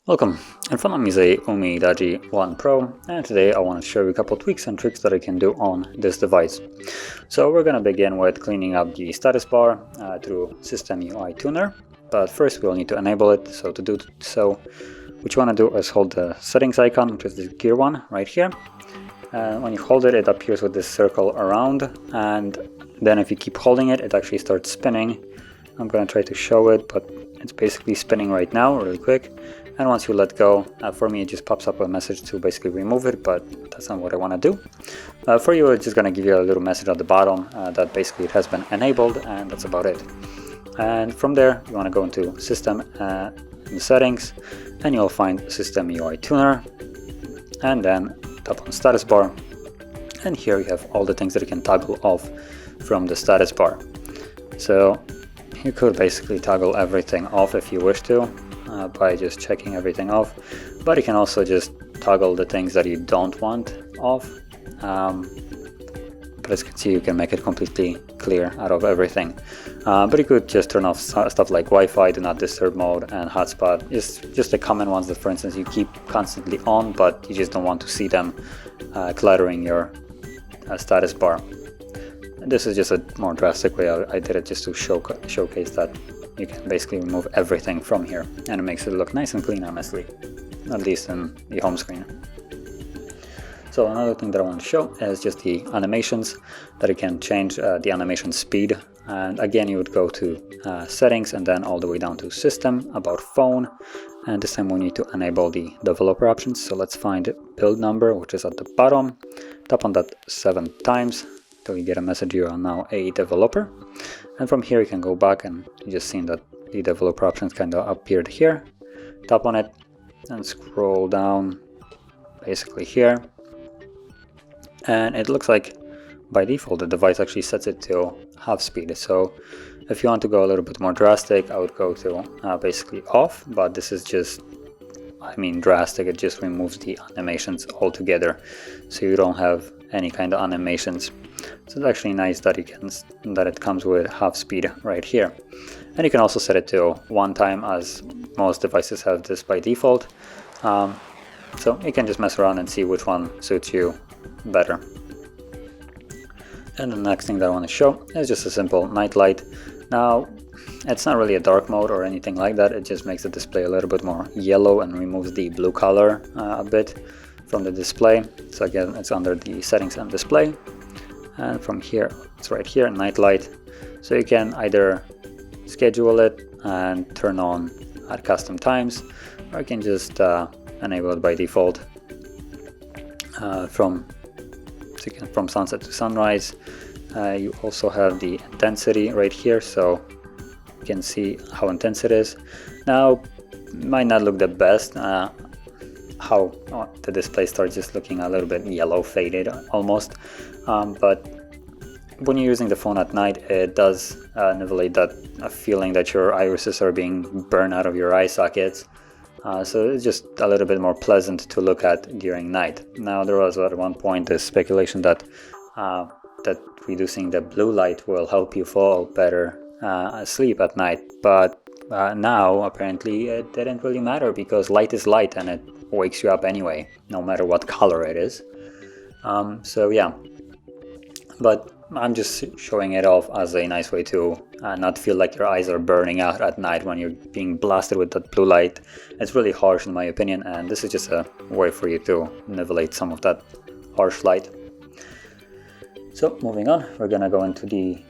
Welcome, in front of me is a UMIDIGI One Pro, and today I want to show you a couple tweaks and tricks that I can do on this device. So we're going to begin with cleaning up the status bar through System UI Tuner, but first we'll need to enable it. So to do so, what you want to do is hold the settings icon, which is the gear one right here, and when you hold it, it appears with this circle around, and then if you keep holding it, it actually starts spinning. I'm going to try to show it, but it's basically spinning right now really quick. And once you let go, for me it just pops up a message to basically remove it, but that's not what I want to do. For you, it's just going to give you a little message at the bottom that basically it has been enabled, and that's about it. And from there, you want to go into System in the settings, and you'll find System UI Tuner, and then tap on Status Bar. And here you have all the things that you can toggle off from the status bar. So you could basically toggle everything off if you wish to. By just checking everything off, but you can also just toggle the things that you don't want off. But as you can see, you can make it completely clear out of everything. But you could just turn off stuff like Wi-Fi, do not disturb mode, and hotspot. Just the common ones that, for instance, you keep constantly on, but you just don't want to see them cluttering your status bar. And this is just a more drastic way I did it, just to showcase that you can basically remove everything from here, and it makes it look nice and clean, honestly, at least in the home screen. So another thing that I want to show is just the animations, that you can change the animation speed. And again, you would go to settings and then all the way down to system, about phone, and this time we need to enable the developer options. So let's find build number, which is at the bottom, tap on that 7 times till you get a message you are now a developer. And from here you can go back, and you just seen that the developer options kind of appeared here. Tap on it and scroll down basically here, and it looks like by default the device actually sets it to half speed. So if you want to go a little bit more drastic, I would go to basically off, but this is just, I mean, drastic. It just removes the animations altogether, so you don't have any kind of animations. So it's actually nice that it comes with half speed right here. And you can also set it to 1 time, as most devices have this by default. So you can just mess around and see which one suits you better. And the next thing that I want to show is just a simple Nightlight. Now, it's not really a dark mode or anything like that. It just makes the display a little bit more yellow and removes the blue color a bit from the display. So again, it's under the settings and display. And from here, it's right here, Nightlight. So you can either schedule it and turn on at custom times, or you can just enable it by default from sunset to sunrise. You also have the intensity right here, so you can see how intense it is. Now, it might not look the best, how the display starts just looking a little bit yellow, faded almost, but when you're using the phone at night, it does nivellate that feeling that your irises are being burned out of your eye sockets. So it's just a little bit more pleasant to look at during night. Now, there was at one point this speculation that reducing the blue light will help you fall better asleep at night, but now apparently it didn't really matter, because light is light and it wakes you up anyway, no matter what color it is. So yeah, but I'm just showing it off as a nice way to not feel like your eyes are burning out at night when you're being blasted with that blue light. It's really harsh in my opinion, and this is just a way for you to nivellate some of that harsh light. So moving on, we're gonna go into the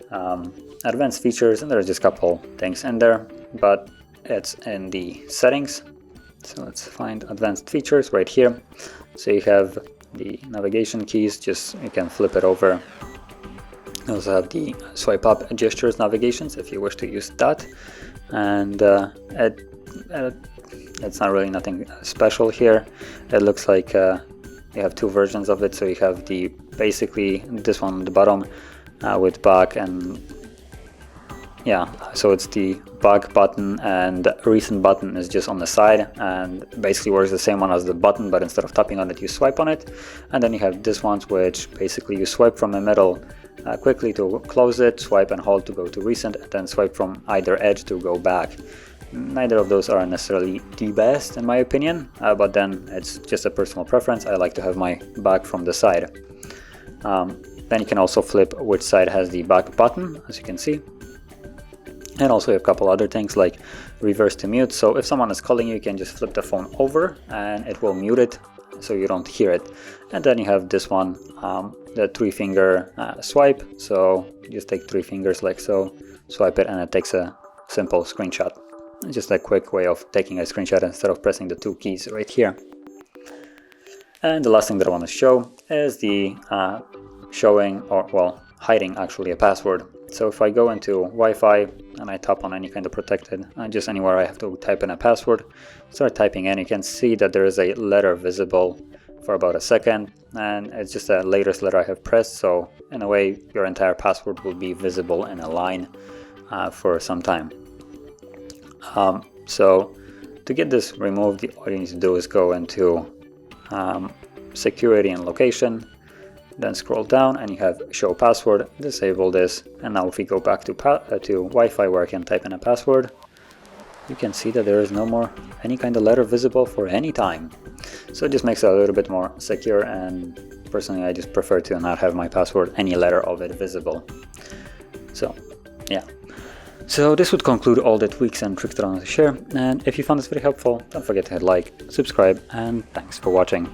advanced features, and there's just a couple things in there, but it's in the settings. So let's find advanced features right here. So you have the navigation keys, just you can flip it over. You also have the swipe up gestures navigations if you wish to use that, and it's not really nothing special here. It looks like you have 2 versions of it. So you have the basically this one on the bottom with back, and yeah, so it's the back button, and recent button is just on the side, and basically works the same one as the button, but instead of tapping on it you swipe on it. And then you have this ones, which basically you swipe from the middle quickly to close it, swipe and hold to go to recent, and then swipe from either edge to go back. Neither of those are necessarily the best in my opinion, but then it's just a personal preference. I like to have my back from the side. Then you can also flip which side has the back button, as you can see. And also a couple other things like reverse to mute. So if someone is calling you, you can just flip the phone over and it will mute it so you don't hear it. And then you have this one, the 3-finger swipe. So you just take 3 fingers like so, swipe it, and it takes a simple screenshot. Just a quick way of taking a screenshot instead of pressing the 2 keys right here. And the last thing that I want to show is the showing, or well, hiding actually a password. So if I go into Wi-Fi and I tap on any kind of protected, just anywhere I have to type in a password, start typing in, you can see that there is a letter visible for about a second, and it's just the latest letter I have pressed. So in a way, your entire password will be visible in a line for some time. So to get this removed, all you need to do is go into security and location, then scroll down and you have show password, disable this, and now if we go back to Wi-Fi where I can type in a password, you can see that there is no more any kind of letter visible for any time. So it just makes it a little bit more secure, and personally I just prefer to not have my password, any letter of it, visible. So yeah. So this would conclude all the tweaks and tricks that I want to share, and if you found this very helpful, don't forget to hit like, subscribe, and thanks for watching.